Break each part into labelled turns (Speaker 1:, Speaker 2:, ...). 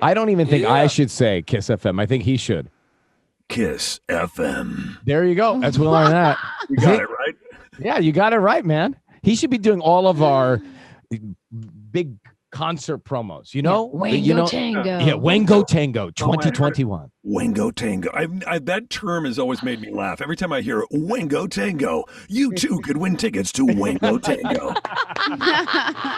Speaker 1: I don't even think I should say Kiss FM. I think he should.
Speaker 2: Kiss FM.
Speaker 1: There you go. That's Will Arnett.
Speaker 2: You got it right.
Speaker 1: Yeah, you got it right, man. He should be doing all of our big concert promos. You know,
Speaker 3: Wango Tango.
Speaker 1: Yeah, Wango Tango 2021.
Speaker 2: Wango Tango. That term has always made me laugh. Every time I hear Wango Tango, you too could win tickets to Wango Tango.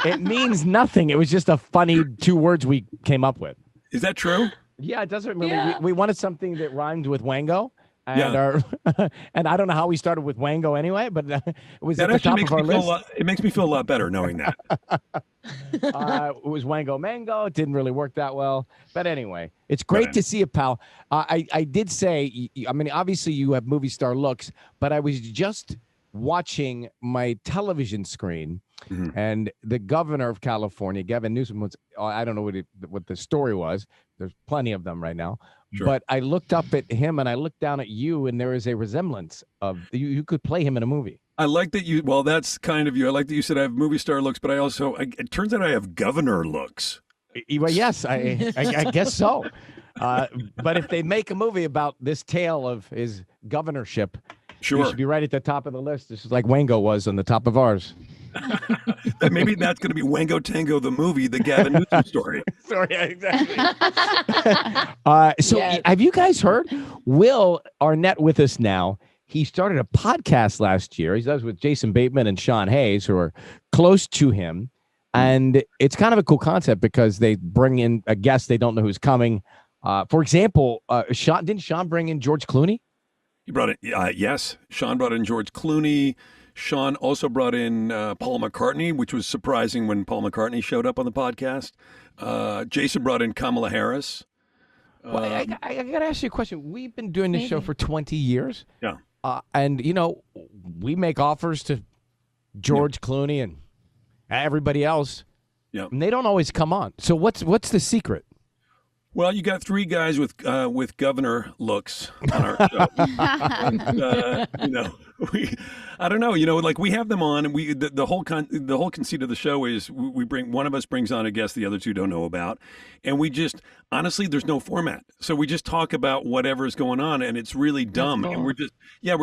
Speaker 1: It means nothing. It was just a funny 2 words we came up with.
Speaker 2: Is that true?
Speaker 1: Yeah, it doesn't really. Yeah. We wanted something that rhymed with Wango. And and I don't know how we started with Wango anyway, but it was at the top of our list.
Speaker 2: It makes me feel a lot better knowing that.
Speaker 1: It was Wango Mango. It didn't really work that well. But anyway, it's great to see you, pal. I did say, I mean, obviously you have movie star looks, but I was just watching my television screen, and the governor of California, Gavin Newsom, was, I don't know what the story was. There's plenty of them right now. Sure. But I looked up at him and I looked down at you, and there is a resemblance of you could play him in a movie.
Speaker 2: I like that you. Well, that's kind of you. I like that you said I have movie star looks, but I also. It turns out I have governor looks.
Speaker 1: Well, yes, I guess so. But if they make a movie about this tale of his governorship, you should be right at the top of the list. This is like Wango was on the top of ours.
Speaker 2: Maybe that's going to be Wango Tango, the movie, the Gavin Newsom story.
Speaker 1: Sorry, exactly. Have you guys heard Will Arnett with us now? He started a podcast last year. He does with Jason Bateman and Sean Hayes, who are close to him. And it's kind of a cool concept because they bring in a guest. They don't know who's coming. For example, didn't Sean bring in George Clooney?
Speaker 2: He brought it. Yes. Sean brought in George Clooney. Sean also brought in Paul McCartney, which was surprising when Paul McCartney showed up on the podcast. Jason brought in Kamala Harris.
Speaker 1: Well, I got to ask you a question. We've been doing this show for 20 years.
Speaker 2: Yeah.
Speaker 1: And, you know, we make offers to George Clooney and everybody else.
Speaker 2: Yeah.
Speaker 1: And they don't always come on. So what's the secret?
Speaker 2: Well, you got 3 guys with governor looks on our show. I don't know. You know, like we have them on, and the whole conceit of the show is we bring one of us brings on a guest the other 2 don't know about, and we just honestly there's no format, so we just talk about whatever's going on, and it's really dumb, and we're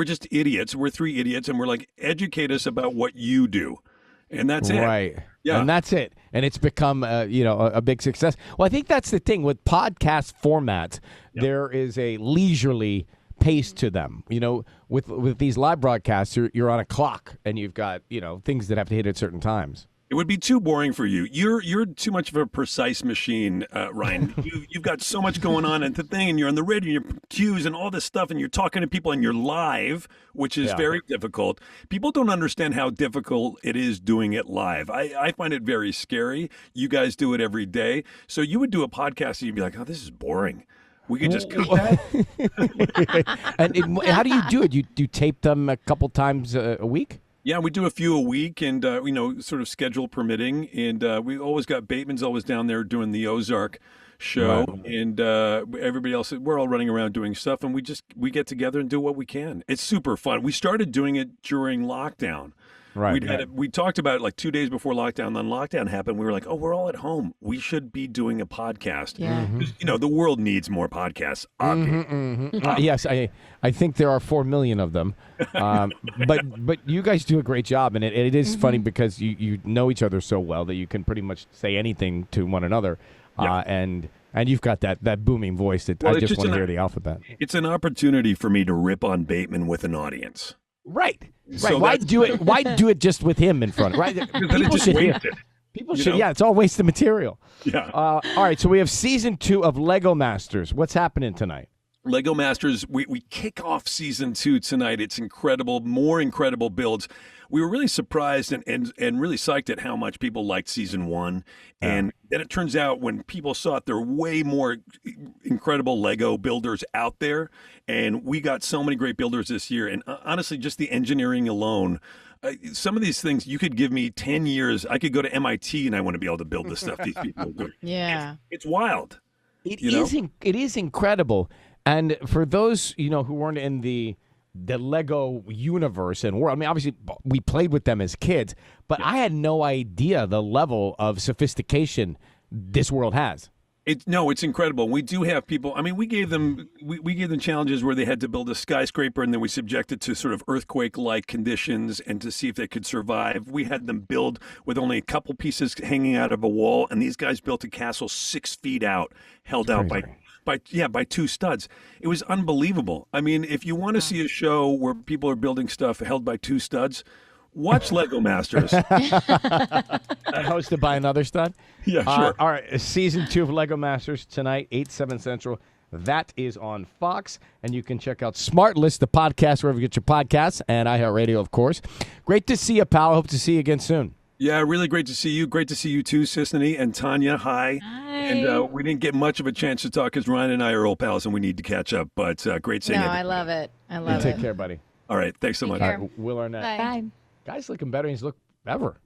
Speaker 2: just idiots. We're 3 idiots, and we're like, educate us about what you do. And that's it.
Speaker 1: Right.
Speaker 2: Yeah.
Speaker 1: And that's it. And it's become, a big success. Well, I think that's the thing with podcast formats. Yep. There is a leisurely pace to them. You know, with these live broadcasts, you're on a clock and you've got, things that have to hit at certain times.
Speaker 2: It would be too boring for you. You're too much of a precise machine, Ryan. You've got so much going on and and you're on the radio, your cues and all this stuff, and you're talking to people and you're live, which is very difficult. People don't understand how difficult it is doing it live. I find it very scary. You guys do it every day. So you would do a podcast and you'd be like, oh, this is boring. We could just cut that.
Speaker 1: And how do you do it? You tape them a couple times a week?
Speaker 2: Yeah, we do a few a week, and sort of schedule permitting, and we always got Bateman's always down there doing the Ozark show, and everybody else. We're all running around doing stuff, and we get together and do what we can. It's super fun. We started doing it during lockdown.
Speaker 1: Right.
Speaker 2: We talked about it like 2 days before lockdown. Then lockdown happened. We were like, oh, we're all at home. We should be doing a podcast.
Speaker 3: Yeah.
Speaker 2: The world needs more podcasts.
Speaker 1: Yes, I think there are 4 million of them. But you guys do a great job, and it is funny because you know each other so well that you can pretty much say anything to one another. Yeah. And you've got that booming voice that I just want to hear the alphabet.
Speaker 2: It's an opportunity for me to rip on Bateman with an audience.
Speaker 1: Right. So why do it? Why do it just with him in front? Right. People should hear. People should. Yeah, it's all wasted material.
Speaker 2: Yeah.
Speaker 1: All right. So we have season 2 of Lego Masters. What's happening tonight?
Speaker 2: Lego Masters, we kick off season 2 tonight. It's incredible, more incredible builds. We were really surprised and really psyched at how much people liked season 1. And then it turns out when people saw it, there are way more incredible Lego builders out there. And we got so many great builders this year. And honestly, just the engineering alone, some of these things, you could give me 10 years. I could go to MIT and I want to be able to build the stuff these people are doing.
Speaker 3: Yeah.
Speaker 2: It's wild.
Speaker 1: It is incredible. And for those, who weren't in the Lego universe and world, I mean, obviously we played with them as kids, but I had no idea the level of sophistication this world has.
Speaker 2: It's incredible. We do have people. I mean, we gave them challenges where they had to build a skyscraper, and then we subjected to sort of earthquake-like conditions and to see if they could survive. We had them build with only a couple pieces hanging out of a wall, and these guys built a castle 6 feet out, held out by 2 studs. It was unbelievable. I mean, if you want to see a show where people are building stuff held by 2 studs, watch Lego Masters.
Speaker 1: Hosted by another stud.
Speaker 2: Yeah, sure.
Speaker 1: All right, season 2 of Lego Masters tonight, 8/7 Central. That is on Fox, and you can check out SmartLess, the podcast, wherever you get your podcasts, and iHeartRadio, of course. Great to see you, pal. Hope to see you again soon.
Speaker 2: Yeah, really great to see you. Great to see you too, Sisney and Tanya. Hi. And we didn't get much of a chance to talk because Ryan and I are old pals, and we need to catch up. But great seeing you.
Speaker 3: No, I love it. I love it.
Speaker 1: Take care, buddy.
Speaker 2: All right, thanks so much.
Speaker 3: care.
Speaker 1: Will Arnett.
Speaker 3: Bye.
Speaker 1: Guy's looking better than he's looked ever.